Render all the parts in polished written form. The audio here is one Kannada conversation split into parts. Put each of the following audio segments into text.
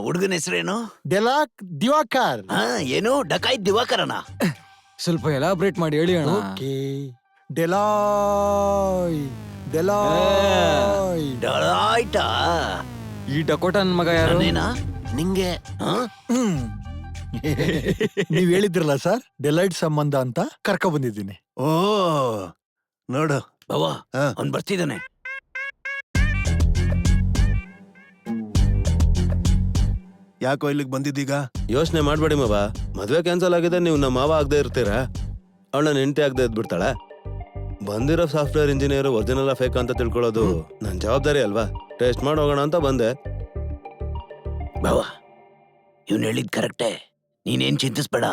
ಹುಡುಗನ ಹೆಸರೇನು? ಡೆಲಾಕ್ ದಿವಾಕರ್. ಏನು ಡಕಾಯಿತ್ ದಿವಾಕರನ? ಸ್ವಲ್ಪ ಎಲಾಬ್ರೇಟ್ ಮಾಡಿ ಹೇಳಿ ಅಣ್ಣ. ಓಕೆ. ಡೆಲಾಯ್ ಡೆಲಾಯ್ ಡಕಾಯ್ತಾ? ಈ ಡಕೋಟ ನನ್ ಮಗ ಯಾರು? ನಾನೇನಾ? ನಿಂಗೆ ನೀವ್ ಹೇಳಿದ್ರಲ್ಲ ಸರ್, ಡೆಲೈಟ್ ಸಂಬಂಧ ಅಂತ ಕರ್ಕ ಬಂದಿದ್ದೀನಿ. ಓ ನೋಡು ಬಾವ, ಹಾ. ಅವ್ನ್ ಬರ್ತಿದ್ದಾನೆ. ಯಾಕೋ ಇಲ್ಲಿಗೆ ಬಂದಿದ್ದೀಗ? ಯೋಚನೆ ಮಾಡ್ಬೇಡಿ ಮಾವ, ಮದ್ವೆ ಕ್ಯಾನ್ಸಲ್ ಆಗಿದೆ, ನೀವು ನಮ್ಮ ಮಾವ ಆಗದೆ ಇರ್ತೀರಾ? ಅವಳ ಹೆಂಡತಿ ಆಗದೆ ಇದ್ಬಿಡ್ತಾಳ? ಬಂದಿರೋ ಸಾಫ್ಟ್ವೇರ್ ಇಂಜಿನಿಯರ್ ಒರಿಜಿನಲ್ ಫೇಕ್ ಅಂತ ತಿಳ್ಕೊಳ್ಳೋದು ನನ್ ಜವಾಬ್ದಾರಿ ಅಲ್ವಾ? ಟೆಸ್ಟ್ ಮಾಡಿ ಹೋಗೋಣ ಅಂತ ಬಂದೆ. ಬಾವ, ಇವ್ನು ಹೇಳಿದ್ ಕರೆಕ್ಟೇ. ನೀನೇನ್ ಚಿಂತಿಸ್ಬೇಡ.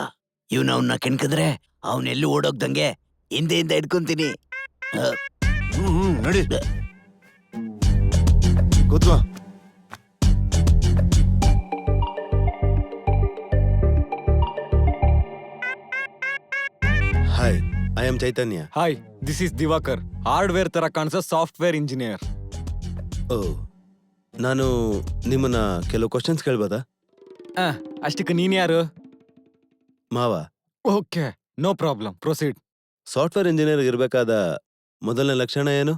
ಇವ್ನ ಅವನ್ನ ಕೆಣ್ಕಿದ್ರೆ ಅವನೆಲ್ಲೂ ಓಡೋಗ್ದಂಗೆ ಹಿಂದೆಯಿಂದ ಹಿಡ್ಕೊಂತೀನಿ. ನಡಿ ಕೂತ್ಕೋ. Hi, I am Chaitanya. Hi, this is Divakar, hardware ತರ ಕಾಣಿಸೋ ಸಾಫ್ಟ್ವೇರ್ ಇಂಜಿನಿಯರ್. ಓ, ನಾನು ನಿಮ್ಮನ್ನ ಕೆಲವು ಕ್ವಶನ್ಸ್ ಕೇಳ್ಬೋದಾ? ಅಷ್ಟಕ್ಕೆ ನೀನ್ ಯಾರು? ಮಾವ, okay, no problem, proceed. Software engineer ಇರ್ಬೇಕಾದ ಮೊದಲನೇ ಲಕ್ಷಣ ಏನು?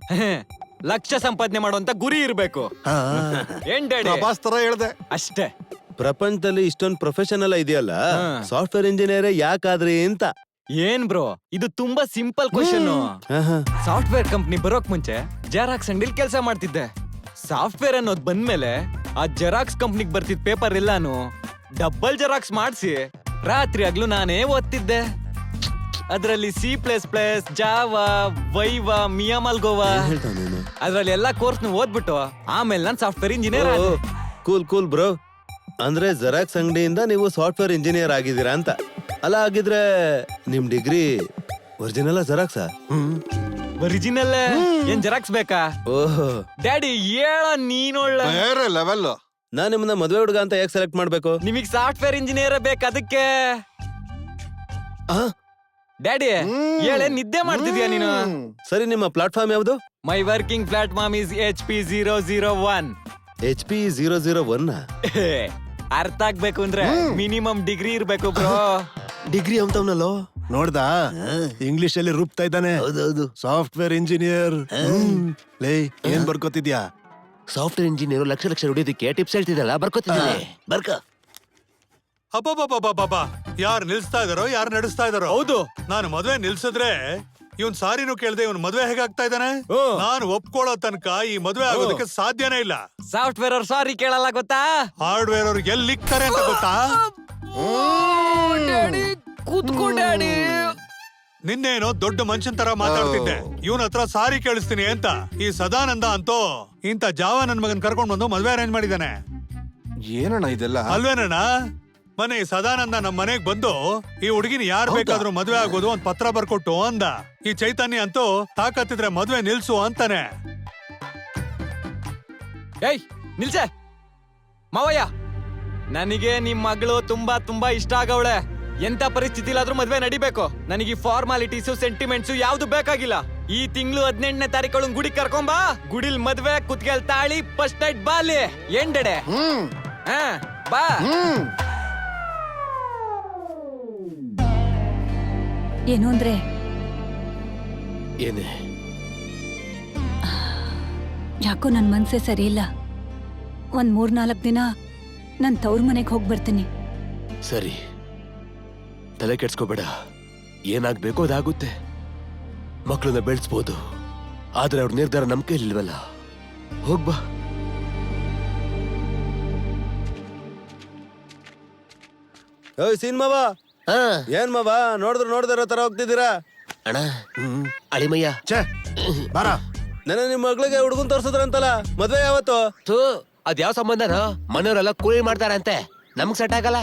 ಲಕ್ಷ ಸಂಪಾದನೆ ಮಾಡುವಂತ ಗುರಿ ಇರ್ಬೇಕು. ಏನ್ ಡ್ಯಾಡಿ? ಪ್ರಭಾಸ್ ತರ ಹೇಳ್ದೆ ಅಷ್ಟೇ. ಪ್ರಪಂಚದಲ್ಲಿ ಇಷ್ಟೊಂದು ಪ್ರೊಫೆಷನಲ್ ಇದೆಯಲ್ಲ, ಸಾಫ್ಟ್ವೇರ್ ಇಂಜಿನಿಯರ್ ಯಾಕಾದ್ರಿ ಅಂತ. ಏನ್ ಬ್ರೋ, ಇದು ತುಂಬಾ ಸಿಂಪಲ್ ಕ್ವಶನ್. ಸಾಫ್ಟ್ವೇರ್ ಕಂಪ್ನಿ ಬರೋಕ್ ಮುಂಚೆ ಜೆರಾಕ್ಸ್ ಅಂಗಡಿಲಿ ಕೆಲಸ ಮಾಡ್ತಿದ್ದೆ. ಸಾಫ್ಟ್ವೇರ್ ಅನ್ನೋದ್ ಬಂದ್ಮೇಲೆ ಆ ಜೆರಾಕ್ಸ್ ಕಂಪ್ನಿಗ್ ಬರ್ತಿದ್ ಪೇಪರ್ ಎಲ್ಲಾನು ಡಬಲ್ ಜೆರಾಕ್ಸ್ ಮಾಡಿಸಿ ರಾತ್ರಿ ಆಗ್ಲೂ ನಾನೇ ಓದ್ತಿದ್ದೆ. ಅದ್ರಲ್ಲಿ C++, ಜಾವಾ, ವೈವಾ, ಮಿಯಾಮಲ್ಗೋವಾ, ಅದ್ರಲ್ಲಿ ಎಲ್ಲಾ ಕೋರ್ಸ್ ಓದ್ಬಿಟ್ಟು ಆಮೇಲೆ ನಾನ್ software engineer. Cool cool bro. ಅಂದ್ರೆ ಜೆರಾಕ್ಸ್ ಅಂಗಡಿಯಿಂದ ನೀವು ಸಾಫ್ಟ್ವೇರ್ ಇಂಜಿನಿಯರ್ ಆಗಿದ್ದೀರಾ ಅಂತ. ಅಲ್ಲ, ಆಗಿದ್ರೆ ನಿಮ್ ಡಿಗ್ರಿ ಒರಿಜಿನಲ್ ಜೆರಾಕ್ಸಾ? ಒರಿಜಿನಲ್ ಏನ್ ಜೆರಾಕ್ಸ್ ಬೇಕಾ? ಓಹೋ ಡ್ಯಾಡಿ ಹೇಳ, ನೀನೊಳ್ಳೆ ಬೇರೆ ಲೆವೆಲ್. ನಾನ್ ನಿಮ್ಮನ್ನ ಮದ್ವೆ ಹುಡುಗ ಅಂತ ಹೇಗ್ ಸೆಲೆಕ್ಟ್ ಮಾಡ್ಬೇಕು? ನಿಮಗ್ ಸಾಫ್ಟ್ವೇರ್ ಇಂಜಿನಿಯರ್ ಬೇಕು ಅದಕ್ಕೆ. ಡ್ಯಾಡಿ ಹೇಳೆ, ನಿದ್ದೆ ಮಾಡ್ತಿದ್ಯಾ ನೀನು? ಸರಿ, ನಿಮ್ಮ ಪ್ಲಾಟ್ಫಾರ್ಮ್ ಯಾವ್ದು? My working platform is HP 001. HP 001? ಅರ್ಥ ಆಗ್ಬೇಕು ಅಂದ್ರೆ ಮಿನಿಮಮ್ ಡಿಗ್ರಿ ಇರ್ಬೇಕು ಬ್ರೋ. ಡಿಗ್ರಿ ಅಂತವ್ನಲ್ಲೋ ನೋಡ್ದಾ, ಇಂಗ್ಲಿಷ್ ಅಲ್ಲಿ ರೂಪ್ತಾ ಇದ್ದಾನೆ. ಹೌದೌದು. Software engineer. ಲೇ, ಏನ್ ಬರ್ಕೋತಿದ್ಯಾ? ಸಾಫ್ಟ್ವೇರ್ ಇಂಜಿನಿಯರ್ ಲಕ್ಷ ಲಕ್ಷ ದುಡಿಯೋದಕ್ಕೆ ಟಿಪ್ಸ್ ಹೇಳ್ತಿದ್ದಲ್ಲ, ಬರ್ಕೋತಿದ್ದೀನಿ. ಬರ್ಕ. ಅಬ್ಬಬ್ಬಬ್ಬಬ್ಬಬ್ಬ, ಯಾರು ನಿಲ್ಸ್ತಾ ಇದಾರೋ, ಯಾರು ನಡೆಸ್ತಾ ಇದಾರೋ? ಹೌದು, ನಾನು ಮದ್ವೆ ನಿಲ್ಸಿದ್ರೆ ಇವನ್ ಸಾರಿನೂ ಕೇಳ್ದೆ ಇವನ್ ಮದ್ವೆ ಹೇಗಾಗ್ತಾ ಇದ್ದಾನೆ? ನಾನು ಒಪ್ಕೊಳ್ಳೋ ತನಕ ಈ ಮದ್ವೆ ಆಗೋದಕ್ಕೆ ಸಾಧ್ಯನೇ ಇಲ್ಲ. ಸಾಫ್ಟ್ವೇರ್ ಅವ್ರು ಸಾರಿ ಕೇಳಲ್ಲ ಗೊತ್ತಾ? ಹಾರ್ಡ್ವೇರ್ ಅವ್ರಿಗೆ ಎಲ್ಲಿ ಇಕ್ತಾರೆ ಅಂತ ಗೊತ್ತಾ? ಕೂತ್ಕೋ ಡ್ಯಾಡಿ. ನಿನ್ನೇನೋ ದೊಡ್ಡ ಮನುಷ್ಯನ್ ತರ ಮಾತಾಡ್ತಿದ್ದೆ, ಇವನ್ ಹತ್ರ ಸಾರಿ ಕೇಳಿಸ್ತೀನಿ ಅಂತ. ಈ ಸದಾನಂದ ಅಂತೂ ಇಂತ ಜಾವ ನನ್ ಮಗನ್ ಕರ್ಕೊಂಡ್ ಬಂದು ಮದ್ವೆ ಅರೇಂಜ್ ಮಾಡಿದಾನೆ. ಏನಣ್ಣ ಇದೆಲ್ಲ? ಅಲ್ವೇನಣ್ಣ? ಮನೆ ಸದಾನಂದ ನಮ್ ಮನೆಗ್ ಬಂದು ಈ ಹುಡುಗಿನ ಯಾರ್ ಬೇಕಾದ್ರೂ ಮದ್ವೆ ಆಗೋದು ಒಂದ್ ಪತ್ರ ಬರ್ಕೊಟ್ಟು ಅಂದ. ಈ ಚೈತನ್ಯ ಅಂತೂ ತಾಕತ್ತಿದ್ರೆ ಮದ್ವೆ ನಿಲ್ಸು ಅಂತಾನೆ. ಏಯ್ ನಿಲ್ಸೆ ಮಾವಯ್ಯ, ನನಗೆ ನಿಮ್ ಮಗಳು ತುಂಬಾ ತುಂಬಾ ಇಷ್ಟ ಆಗವಳೆ. ಎಂತ ಪರಿಸ್ಥಿತಿಲಾದ್ರೂ ಮದ್ವೆ ನಡಿಬೇಕು. ನನಗೆ ಫಾರ್ಮಾಲಿಟೀಸು ಸೆಂಟಿಮೆಂಟ್ಸು ಯಾವ್ದು ಬೇಕಾಗಿಲ್ಲ. ಈ ತಿಂಗಳು 18ನೇ ತಾರೀಕು ಗುಡಿ ಕರ್ಕೊಂಬಾ. ಗುಡಿಲ್ ಮದ್ವೆ, ಕುತ್ಗೆಲ್ ತಾಳಿ, ಫಸ್ಟ್ ನೈಟ್ ಬಾಲಿ. ಎಂಡೆಡೆ ಬಾ. ಏನು ಅಂದ್ರೆ ಏನೇ? ಯಾಕೋ ನನ್ ಮನ್ಸೇ ಸರಿ ಇಲ್ಲ. ಒಂದ್ 3-4 ದಿನ ನನ್ ತವ್ರ ಮನೆಗ್ ಹೋಗ್ ಬರ್ತೀನಿ. ಸರಿ, ತಲೆ ಕೆಡ್ಸ್ಕೋಬೇಡ. ಏನಾಗ್ಬೇಕೋ ಅದಾಗುತ್ತೆ. ಮಕ್ಕಳನ್ನ ಬೆಳೆಸ್ಬೋದು, ಆದ್ರೆ ಅವ್ರ ನಿರ್ಧಾರ ನಮ್ ಕೈಲಿಲ್ವಲ್ಲ. ಹೋಗ್ಬಾ. ಓಯ್ ಸೀನ್ ಮಾವ, ಏನ್ ಮಾವ ನೋಡಿದ್ರ ತರ ಹೋಗ್ತಿದ್ದೀರಾ? ಅಣ್ಣ, ಅಳಿಮಯ್ಯ, ಛೇ ಬಾರ. ನೆನೆ ನಿಮ್ ಮಗಳಿಗೆ ಹುಡುಗನ್ ತೋರ್ಸದ್ರಂತಲ್ಲ, ಮದ್ವೆ ಯಾವತ್ತು? ಅದ್ಯಾವ ಸಂಬಂಧನೋ? ಮನೆಯವರೆಲ್ಲ ಕೂಲಿ ಮಾಡ್ತಾರಂತೆ, ನಮ್ಗ್ ಸೆಟ್ ಆಗಲ್ಲ.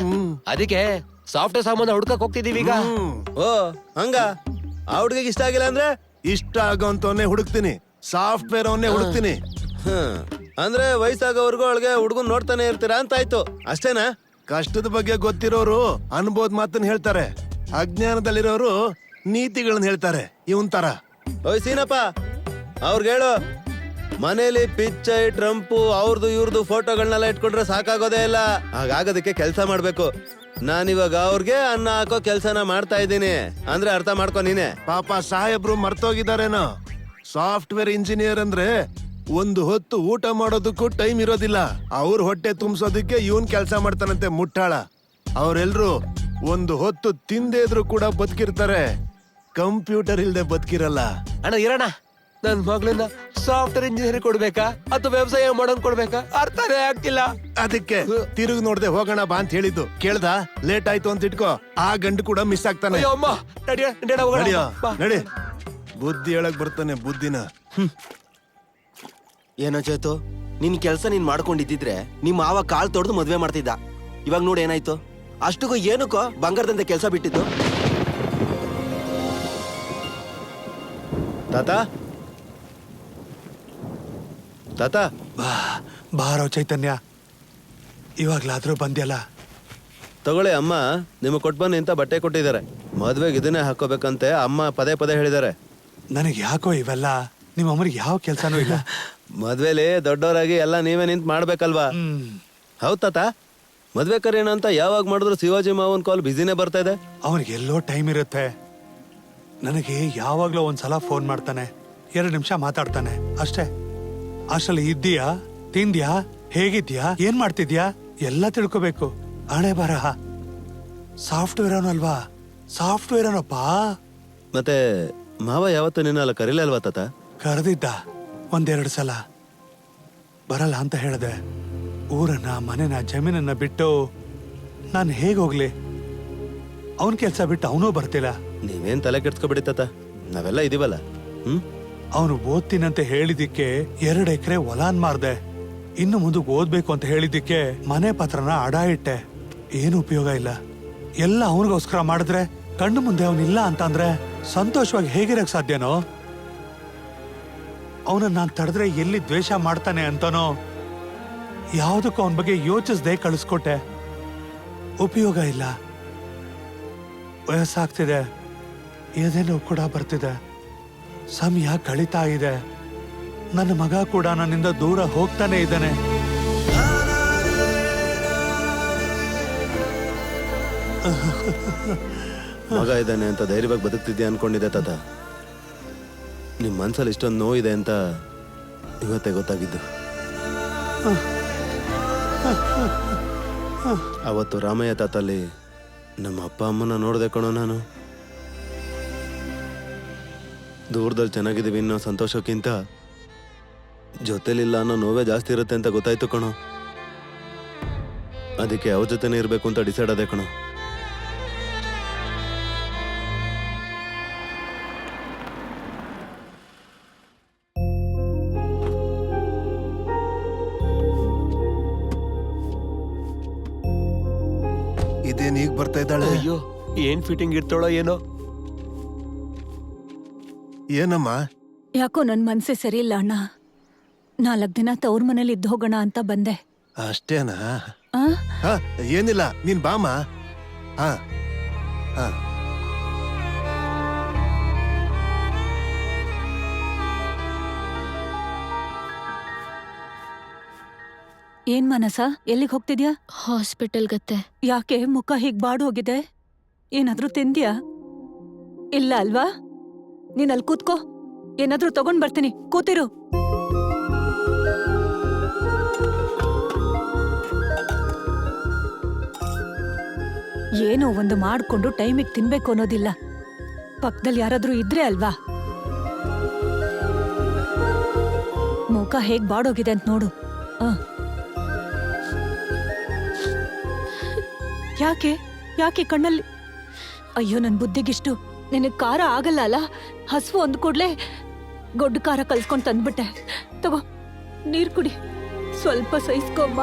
ಅದಕ್ಕೆ ಸಾಫ್ಟ್ವೇರ್ ಸಂಬಂಧ ಹುಡ್ಕಕ್ ಹೋಗ್ತಿದೀವಿ ಈಗ. ಓ ಹಂಗ? ಆ ಹುಡುಗಿಗೆ ಇಷ್ಟ ಆಗಿಲ್ಲ ಅಂದ್ರೆ? ಇಷ್ಟ ಆಗೋಂತವನ್ನೇ ಹುಡುಕ್ತೀನಿ, ಸಾಫ್ಟ್ವೇರ್ ಅವನ್ನೇ ಹುಡುಕ್ತೀನಿ. ಅಂದ್ರೆ ವಯಸ್ಸಾಗೋವರೆಗೂ ಅವಳಿಗೆ ಹುಡುಗನ್ ನೋಡ್ತಾನೆ ಇರ್ತೀರಾ ಅಂತ ಆಯ್ತು, ಅಷ್ಟೇನಾ? ಕಷ್ಟದ ಬಗ್ಗೆ ಗೊತ್ತಿರೋರು ಅನುಭವದ ಮಾತನ್ನ ಹೇಳ್ತಾರೆ, ಅಜ್ಞಾನದಲ್ಲಿರೋರು ನೀತಿಗಳನ್ನ ಹೇಳ್ತಾರೆ. ಇವನ್ ತರ. ಓಯ್ ಸೀನಪ್ಪ, ಅವ್ರಿಗೆ ಹೇಳು ಮನೇಲಿ ಪಿಚ್ಚೈ ಟ್ರಂಪು ಅವ್ರದ್ದು ಇವ್ರದ್ದು ಫೋಟೋಗಳನ್ನೆಲ್ಲ ಇಟ್ಕೊಂಡ್ರೆ ಸಾಕಾಗೋದೇ ಇಲ್ಲ. ಹಾಗಾಗೋದಕ್ಕೆ ಕೆಲಸ ಮಾಡ್ಬೇಕು. ನಾನಿವಾಗ ಅವ್ರಿಗೆ ಅನ್ನ ಹಾಕೋ ಕೆಲ್ಸನ ಮಾಡ್ತಾ ಇದ್ದೀನಿ ಅಂದ್ರೆ ಅರ್ಥ ಮಾಡ್ಕೊ ನೀನೆ. ಪಾಪ ಸಾಹೇಬ್ರು ಮರ್ತೋಗಿದಾರೇನೋ. ಸಾಫ್ಟ್ವೇರ್ ಇಂಜಿನಿಯರ್ ಅಂದ್ರೆ ಒಂದು ಹೊತ್ತು ಊಟ ಮಾಡೋದಕ್ಕೂ ಟೈಮ್ ಇರೋದಿಲ್ಲ. ಅವ್ರ ಹೊಟ್ಟೆ ತುಂಬಿಸೋದಕ್ಕೆ ಇವನ್ ಕೆಲಸ ಮಾಡ್ತಾನಂತೆ ಮುಟ್ಟಾಳ. ಅವ್ರೆಲ್ರು ಒಂದು ಹೊತ್ತು ತಿಂದೇ ಇದ್ರು ಕೂಡ ಬದುಕಿರ್ತಾರೆ, ಕಂಪ್ಯೂಟರ್ ಇಲ್ದೆ ಬದುಕಿರಲ್ಲ. ಅಣ್ಣ ಇರೋಣ, ನನ್ ಮಗಳನ್ನ ಸಾಫ್ಟ್ವೇರ್ ಇಂಜಿನಿಯರ್ ಕೊಡ್ಬೇಕಾ ಅಥವಾ ವ್ಯವಸಾಯ ಮಾಡೋನ್ ಕೊಡ್ಬೇಕಾ ಅರ್ಥನೇ ಆಗ್ತಿಲ್ಲ. ಅದಕ್ಕೆ ತಿರುಗಿ ನೋಡ್ದೆ ಹೋಗೋಣ ಬಾ ಅಂತ ಹೇಳಿದ್ದು. ಕೇಳ್ದ ಲೇಟ್ ಆಯ್ತು ಅಂತ ಇಟ್ಕೋ, ಆ ಗಂಡು ಕೂಡ ಮಿಸ್ ಆಗ್ತಾನೆ. ಅಯ್ಯೋ ಅಮ್ಮ, ನಡಿಯ, ನಡಿಯಣ, ಹೋಗೋಣ. ನಡಿಯೋ, ಬಾ. ನಡಿ. ಬುದ್ಧಿ ಹೇಳಕ್ ಬರ್ತಾನೆ ಬುದ್ಧಿನ. ಏನೋ ಚೇತು, ನಿನ್ ಕೆಲ್ಸ ನೀನ್ ಮಾಡ್ಕೊಂಡಿದ್ದಿದ್ರೆ ನಿಮ್ಮ ಮಾವ ಕಾಲ್ ತೊಡ್ದು ಮದ್ವೆ ಮಾಡ್ತಿದ್ದ. ಇವಾಗ ನೋಡಿ ಏನಾಯ್ತು. ಅಷ್ಟಕ್ಕೂ ಏನಕ್ಕೋ ಬಂಗಾರದಂತೆ ಕೆಲ್ಸ ಬಿಟ್ಟಿದ್ದು. ತಾತ ತಾತ ಬಾರೋ ಚೈತನ್ಯ, ಇವಾಗ್ಲಾದ್ರೂ ಬಂದ್ಯಲ್ಲ. ತಗೊಳ್ಳಿ ಅಮ್ಮ, ನಿಮಗೆ ಕೊಟ್ಟು ಬನ್ನಿ ಅಂತ ಬಟ್ಟೆ ಕೊಟ್ಟಿದ್ದಾರೆ. ಮದ್ವೆಗೆ ಇದನ್ನೇ ಹಾಕೋಬೇಕಂತೆ ಅಮ್ಮ ಪದೇ ಪದೇ ಹೇಳಿದ್ದಾರೆ. ನನಗೆ ಯಾಕೋ ಇವೆಲ್ಲ, ನಿಮ್ಮ ಅಮ್ಮನಿಗೆ ಯಾವ ಕೆಲ್ಸನೂ ಇಲ್ಲ. ಮದ್ವೆಲಿ ದೊಡ್ಡವರಾಗಿ ಎಲ್ಲ ನೀವೇ ನಿಂತ್ ಮಾಡ್ಬೇಕಲ್ವಾ? ಹೌದ್ ತಾತ, ಮದ್ವೆ ಕರೆಯೋಣ ಅಂತ ಯಾವಾಗ ಮಾಡಿದ್ರು ಶಿವಾಜಿ ಮಾವನ್ ಕಾಲ್ ಬಿಸಿನೇ ಬರ್ತಾ ಇದೆ. ಅವನಿಗೆ ಎಲ್ಲೋ ಟೈಮ್ ಇರುತ್ತೆ. ನನಗೆ ಯಾವಾಗ್ಲೂ ಒಂದ್ಸಲ ಫೋನ್ ಮಾಡ್ತಾನೆ, 2 ನಿಮಿಷ ಮಾತಾಡ್ತಾನೆ ಅಷ್ಟೇ. ಅಷ್ಟಲ್ಲಿ ಇದ್ದೀಯಾ, ತಿಂದ್ಯಾ, ಹೇಗಿದ್ಯಾ, ಏನ್ ಮಾಡ್ತಿದ್ಯಾ ಎಲ್ಲ ತಿಳ್ಕೊಬೇಕು. ಹಣೆ ಬರಹ. ಸಾಫ್ಟ್ವೇರ್ ಅವನಲ್ವಾ, ಸಾಫ್ಟ್ವೇರ್ ಅವನಪ್ಪ. ಮತ್ತೆ ಮಾವ ಯಾವತ್ತು ನಿನ್ನ ಕರೀಲೇ ಅಲ್ವಾ ತಾತ? ಕರೆದಿದ್ದ 1-2 ಸಲ. ಬರಲ್ಲ ಅಂತ ಹೇಳ್ದೆ. ಊರನ್ನ, ಮನೆನ, ಜಮೀನನ್ನ ಬಿಟ್ಟು ನಾನು ಹೇಗ್ ಹೋಗ್ಲಿ? ಅವನ್ ಕೆಲ್ಸ ಬಿಟ್ಟು ಅವನೂ ಬರ್ತಿಲ್ಲ. ನೀವೇನ್ ತಲೆ ಕೆಡ್ಸ್ಕೊಬಿಡಿ ತಾತ, ನಾವೆಲ್ಲ ಇದೀವಲ್ಲ. ಅವನು ಓದ್ತೀನಂತ ಹೇಳಿದಿಕ್ಕೆ 2 ಎಕರೆ ಹೊಲಾನ್ ಮಾರ್ದೆ. ಇನ್ನು ಮುಂದಕ್ಕೆ ಓದ್ಬೇಕು ಅಂತ ಹೇಳಿದಿಕ್ಕೆ ಮನೆ ಪತ್ರನ ಅಡ ಇಟ್ಟೆ. ಏನು ಉಪಯೋಗ ಇಲ್ಲ. ಎಲ್ಲ ಅವನಿಗೋಸ್ಕರ ಮಾಡಿದ್ರೆ, ಕಣ್ಣು ಮುಂದೆ ಅವನಿಲ್ಲ ಅಂತಂದ್ರೆ ಸಂತೋಷವಾಗಿ ಹೇಗಿರಕ್ ಸಾಧ್ಯನೋ? ಅವನನ್ನ ನಾನು ತಡೆದ್ರೆ ಎಲ್ಲಿ ದ್ವೇಷ ಮಾಡ್ತಾನೆ ಅಂತಾನೋ ಯಾವುದಕ್ಕೂ ಅವನ ಬಗ್ಗೆ ಯೋಚಿಸ್ದೆ ಕಳಿಸ್ಕೊಟ್ಟೆ. ಉಪಯೋಗ ಇಲ್ಲ. ವಯಸ್ಸಾಗ್ತಿದೆ, ಏನೇನೋ ಕೂಡ ಬರ್ತಿದೆ, ಸಮಯ ಕಳೀತಾ ಇದೆ. ನನ್ನ ಮಗ ಕೂಡ ನನ್ನಿಂದ ದೂರ ಹೋಗ್ತಾನೆ ಇದ್ದಾನೆ. ಮಗ ಇದ್ದಾನೆ ಅಂತ ಧೈರ್ಯವಾಗಿ ಬದುಕ್ತಿದ್ಯಾ ಅನ್ಕೊಂಡಿದ್ದೆ ತಾತ. ನಿಮ್ ಮನ್ಸಲ್ಲಿ ಇಷ್ಟೊಂದು ನೋವಿದೆ ಅಂತ ಇವತ್ತೇ ಗೊತ್ತಾಗಿದ್ದು. ಅವತ್ತು ರಾಮಯ್ಯ ತಾತಲ್ಲಿ ನಮ್ಮ ಅಪ್ಪ ಅಮ್ಮನ ನೋಡ್ದೆ ಕಣೋ ನಾನು. ದೂರದಲ್ಲಿ ಚೆನ್ನಾಗಿದ್ದೀವಿ ಅನ್ನೋ ಸಂತೋಷಕ್ಕಿಂತ ಜೊತೆಲಿಲ್ಲ ಅನ್ನೋ ನೋವೇ ಜಾಸ್ತಿ ಇರುತ್ತೆ ಅಂತ ಗೊತ್ತಾಯ್ತು ಕಣೋ. ಅದಕ್ಕೆ ಅವ್ರ ಜೊತೆನೇ ಇರಬೇಕು ಅಂತ ಡಿಸೈಡ್ ಆದೆ ಕಣೋ. ಇದೇನ್ ಈಗ ಬರ್ತಾ ಇದ್ದಾಳೆ? ಅಯ್ಯೋ, ಏನ್ ಫಿಟ್ಟಿಂಗ್ ಇರ್ತಾಳೋ ಏನೋ. ಏನಮ್ಮ? ಯಾಕೋ ನನ್ ಮನ್ಸೇ ಸರಿ ಇಲ್ಲ ಅಣ್ಣ. 4 ದಿನ ತವ್ರ ಮನೇಲಿ ಇದ್ದು ಹೋಗೋಣ ಅಂತ ಬಂದೆ. ಅಷ್ಟೇನಾ? ಆ? ಹ, ಏನಿಲ್ಲ, ನೀನ್ ಬಾಮ. ಹ ಹ. ಏನ್ ಮನಸ, ಎಲ್ಲಿಗೆ ಹೋಗ್ತಿದ್ಯಾ? ಹಾಸ್ಪಿಟಲ್ ಗತ್ತೆ. ಯಾಕೆ ಮುಖ ಹೀಗ್ ಬಾಡ್ ಹೋಗಿದೆ? ಏನಾದ್ರೂ ತಿಂದ್ಯಾ? ಇಲ್ಲ ಅಲ್ವಾ? ನೀನ್ ಅಲ್ಲಿ ಕೂತ್ಕೋ, ಏನಾದ್ರೂ ತಗೊಂಡ್ ಬರ್ತೀನಿ, ಕೂತಿರು. ಏನೋ ಒಂದು ಮಾಡ್ಕೊಂಡು ಟೈಮಿಗೆ ತಿನ್ಬೇಕು ಅನ್ನೋದಿಲ್ಲ. ಪಕ್ಕದಲ್ಲಿ ಯಾರಾದ್ರೂ ಇದ್ರೆ ಅಲ್ವಾ? ಮುಖ ಹೇಗ್ ಬಾಡೋಗಿದೆ ಅಂತ ನೋಡು. ಯಾಕೆ ಯಾಕೆ ಕಣ್ಣಲ್ಲಿ? ಅಯ್ಯೋ, ನನ್ ಬುದ್ಧಿಗಿಷ್ಟು. ನಿನಗ್ ಖಾರ ಆಗಲ್ಲ ಅಲ್ಲ? ಹಸುವು ಅಂದ್ ಕೂಡ್ಲೆ ಗೊಡ್ಡು ಖಾರ ಕಲ್ಸ್ಕೊಂಡ್ ತಂದ್ಬಿಟ್ಟೆ. ತಗೋ, ನೀರ್ ಕುಡಿ, ಸ್ವಲ್ಪ ಸಹಿಸ್ಕೊಮ್ಮ.